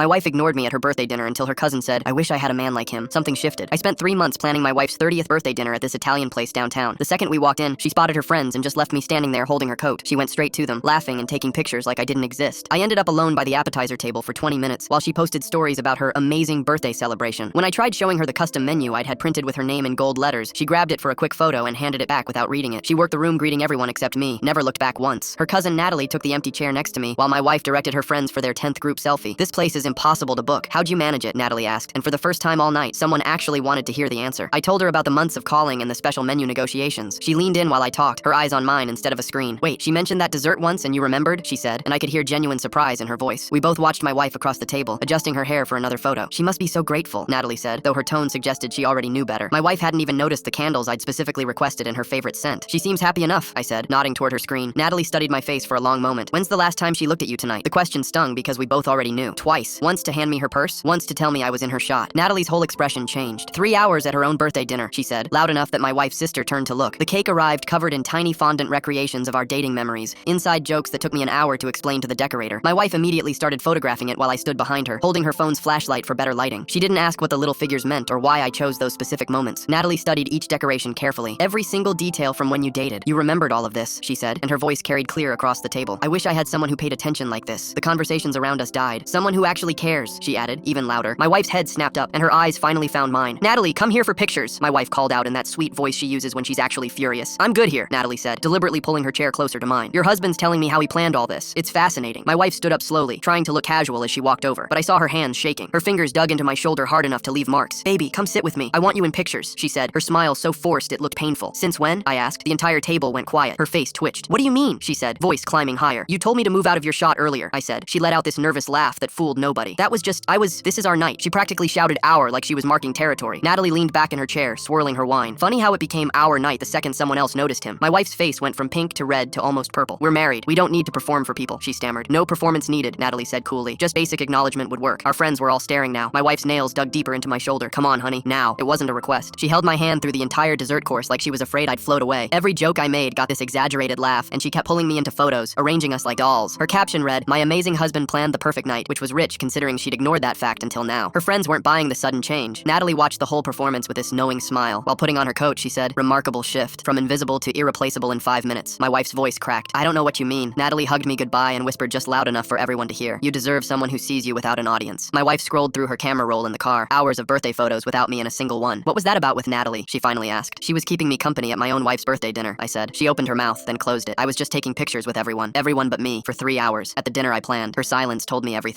My wife ignored me at her birthday dinner until her cousin said, "I wish I had a man like him." Something shifted. I spent 3 months planning my wife's 30th birthday dinner at this Italian place downtown. The second we walked in, she spotted her friends and just left me standing there holding her coat. She went straight to them, laughing and taking pictures like I didn't exist. I ended up alone by the appetizer table for 20 minutes while she posted stories about her amazing birthday celebration. When I tried showing her the custom menu I'd had printed with her name in gold letters, she grabbed it for a quick photo and handed it back without reading it. She worked the room greeting everyone except me, never looked back once. Her cousin Natalie took the empty chair next to me while my wife directed her friends for their 10th group selfie. "This place is impossible to book. How'd you manage it?" Natalie asked, and for the first time all night, someone actually wanted to hear the answer. I told her about the months of calling and the special menu negotiations. She leaned in while I talked, her eyes on mine instead of a screen. "Wait, she mentioned that dessert once and you remembered?" she said, and I could hear genuine surprise in her voice. We both watched my wife across the table, adjusting her hair for another photo. "She must be so grateful," Natalie said, though her tone suggested she already knew better. My wife hadn't even noticed the candles I'd specifically requested in her favorite scent. "She seems happy enough," I said, nodding toward her screen. Natalie studied my face for a long moment. "When's the last time she looked at you tonight?" The question stung because we both already knew. Twice. Once to hand me her purse, once to tell me I was in her shot. Natalie's whole expression changed. 3 hours at her own birthday dinner, she said, loud enough that my wife's sister turned to look. The cake arrived covered in tiny fondant recreations of our dating memories, inside jokes that took me an hour to explain to the decorator. My wife immediately started photographing it while I stood behind her, holding her phone's flashlight for better lighting. She didn't ask what the little figures meant or why I chose those specific moments. Natalie studied each decoration carefully. "Every single detail from when you dated. You remembered all of this," she said, and her voice carried clear across the table. "I wish I had someone who paid attention like this. The conversations around us died. Someone who actually cares," she added, even louder. My wife's head snapped up, and her eyes finally found mine. "Natalie, come here for pictures," my wife called out in that sweet voice she uses when she's actually furious. "I'm good here," Natalie said, deliberately pulling her chair closer to mine. "Your husband's telling me how he planned all this. It's fascinating." My wife stood up slowly, trying to look casual as she walked over, but I saw her hands shaking. Her fingers dug into my shoulder hard enough to leave marks. "Baby, come sit with me. I want you in pictures," she said, her smile so forced it looked painful. "Since when?" I asked. The entire table went quiet. Her face twitched. "What do you mean?" she said, voice climbing higher. "You told me to move out of your shot earlier," I said. She let out this nervous laugh that fooled nobody. "That was just, this is our night." She practically shouted "our" like she was marking territory. Natalie leaned back in her chair, swirling her wine. Funny how it became our night the second someone else noticed him. My wife's face went from pink to red to almost purple. "We're married. We don't need to perform for people," she stammered. "No performance needed," Natalie said coolly. "Just basic acknowledgement would work." Our friends were all staring now. My wife's nails dug deeper into my shoulder. "Come on, honey, now." It wasn't a request. She held my hand through the entire dessert course like she was afraid I'd float away. Every joke I made got this exaggerated laugh, and she kept pulling me into photos, arranging us like dolls. Her caption read, "My amazing husband planned the perfect night," which was rich considering she'd ignored that fact until now. Her friends weren't buying the sudden change. Natalie watched the whole performance with this knowing smile. While putting on her coat, she said, "Remarkable shift. From invisible to irreplaceable in 5 minutes." My wife's voice cracked. "I don't know what you mean." Natalie hugged me goodbye and whispered just loud enough for everyone to hear, "You deserve someone who sees you without an audience." My wife scrolled through her camera roll in the car. Hours of birthday photos without me in a single one. "What was that about with Natalie?" she finally asked. "She was keeping me company at my own wife's birthday dinner," I said. She opened her mouth, then closed it. "I was just taking pictures with everyone but me, for 3 hours. At the dinner I planned." Her silence told me everything.